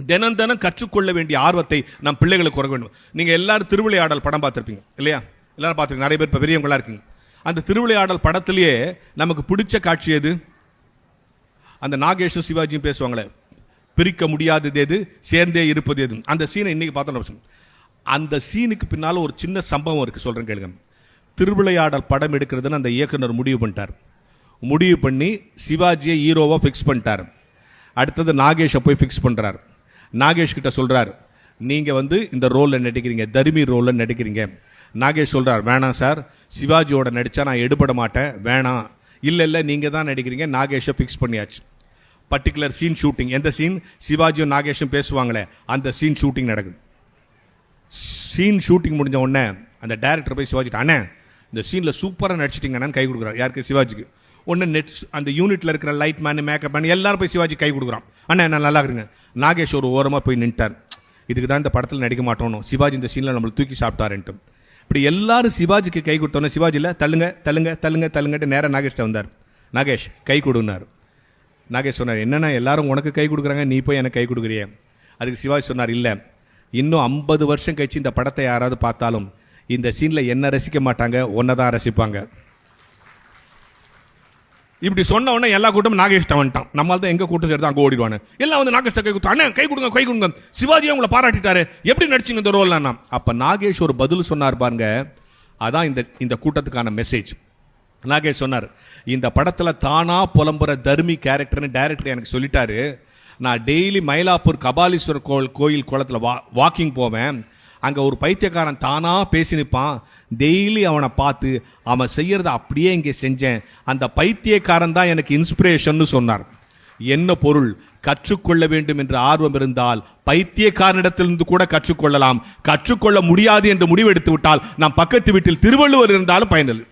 தினம் தினம் கற்றுக்கொள்ள வேண்டிய ஆர்வத்தை நம் பிள்ளைகளுக்கு கொடுக்க வேண்டும். நீங்கள் எல்லாரும் திருவிளையாடல் படம் பார்த்துருப்பீங்க இல்லையா? எல்லாரும் பார்த்துருக்கீங்க, நிறைய பேர் இப்போ பெரியவங்களா இருக்கீங்க. அந்த திருவிளையாடல் படத்திலேயே நமக்கு பிடிச்ச காட்சி எது? அந்த நாகேஷும் சிவாஜியும் பேசுவாங்களே, பிரிக்க முடியாதது எது, சேர்ந்தே இருப்பது எது. அந்த சீனை இன்னைக்கு பார்த்தோம். அந்த சீனுக்கு பின்னால் ஒரு சின்ன சம்பவம் இருக்குது, சொல்கிறேன் கேளுங்க. திருவிளையாடல் படம் எடுக்கிறதுன்னு அந்த இயக்குனர் முடிவு பண்ணிட்டார். முடிவு பண்ணி சிவாஜியை ஹீரோவாக ஃபிக்ஸ் பண்ணிட்டார். அடுத்தது நாகேஷை போய் ஃபிக்ஸ் பண்ணுறார். நாகேஷ் கிட்ட சொல்கிறார், நீங்கள் இந்த ரோலில் நடிக்கிறீங்க, தர்மி ரோலில் நடிக்கிறீங்க. நாகேஷ் சொல்கிறார், வேணாம் சார், சிவாஜியோட நடித்தா நான் எடுபட மாட்டேன், வேணாம். இல்லை நீங்கள் தான் நடிக்கிறீங்க. நாகேஷை ஃபிக்ஸ் பண்ணியாச்சு. Particular scene shooting. எந்த சீன்? சிவாஜியும் நாகேஷும் பேசுவாங்களே அந்த சீன் ஷூட்டிங் நடக்குது. சீன் ஷூட்டிங் முடிஞ்ச உடனே அந்த டைரக்டர் போய் சிவாஜிட்டு, அண்ணே இந்த சீனில் சூப்பராக நடிச்சிட்டிங்கன்னு கை கொடுக்குறாரு. யாருக்கு? சிவாஜிக்கு. ஒன்று நெட் அந்த யூனிட்டில் இருக்கிற லைட் மேன், மேக்கப் மேன் எல்லாரும் போய் சிவாஜி கை கொடுக்குறான். அண்ணா நான் நல்லா இருக்குங்க. நாகேஷ் ஒரு ஓரமாக போய் நின்ட்டார். இதுக்கு தான் இந்த படத்தில் நடிக்க மாட்டோம், சிவாஜி இந்த சீனில் நம்மளை தூக்கி சாப்பிட்டாருன்ட்டு. இப்படி எல்லாரும் சிவாஜிக்கு கை கொடுத்தோன்னே சிவாஜியில் தள்ளுங்க தள்ளுங்க தள்ளுங்க தள்ளுங்கட்டு நேராக நாகேஷ்ட வந்தார். நாகேஷ் கை கொடுனார். நாகேஷ் சொன்னார், என்னென்னா எல்லாரும் உனக்கு கை கொடுக்குறாங்க, நீ போய் எனக்கு கை கொடுக்குறிய? அதுக்கு சிவாஜி சொன்னார், இல்லை, இன்னும் 50 வருஷம் கழிச்சு இந்த படத்தை யாராவது பார்த்தாலும் இந்த சீனில் என்ன ரசிக்க மாட்டாங்க, ஒன்றை தான் ரசிப்பாங்க. இப்படி சொன்ன உடனே எல்லா கூட்டமும் நாகேஷ்ட வந்துட்டான். நம்மளால் தான் எங்கள் கூட்டம் சேர்த்து அங்கே ஓடிடுவானு. எல்லாம் நாகேஷ்ட கை கொடுத்து, அண்ணே கை கொடுங்க கை கொடுங்க, சிவாஜியை உங்களை பாராட்டிட்டாரு, எப்படி நடிச்சிங்க இந்த ரோல்னா? அப்போ நாகேஷ் ஒரு பதில் சொன்னார் பாருங்க, அதான் இந்த கூட்டத்துக்கான மெசேஜ். நாகேஷ் சொன்னார், இந்த படத்தில் தானா புலம்புற தர்மி கேரக்டர்னு டைரக்டர் எனக்கு சொல்லிட்டாரு. நான் டெய்லி மயிலாப்பூர் கபாலீஸ்வரர் கோயில் குளத்தில் வாக்கிங் போவேன். அங்கே ஒரு பைத்தியக்காரன் தானா பேசி நிற்பான். டெய்லி அவனை பார்த்து அவன் செய்யறத அப்படியே இங்கே செஞ்சேன். அந்த பைத்தியக்காரன் தான் எனக்கு இன்ஸ்பிரேஷன் சொன்னார். என்ன பொருள்? கற்றுக்கொள்ள வேண்டும் என்ற ஆர்வம் இருந்தால் பைத்தியக்காரனிடத்திலிருந்து கூட கற்றுக்கொள்ளலாம். கற்றுக்கொள்ள முடியாது என்று முடிவெடுத்து விட்டால் நாம் பக்கத்து வீட்டில் திருவள்ளுவர் இருந்தாலும் பயனில்லை.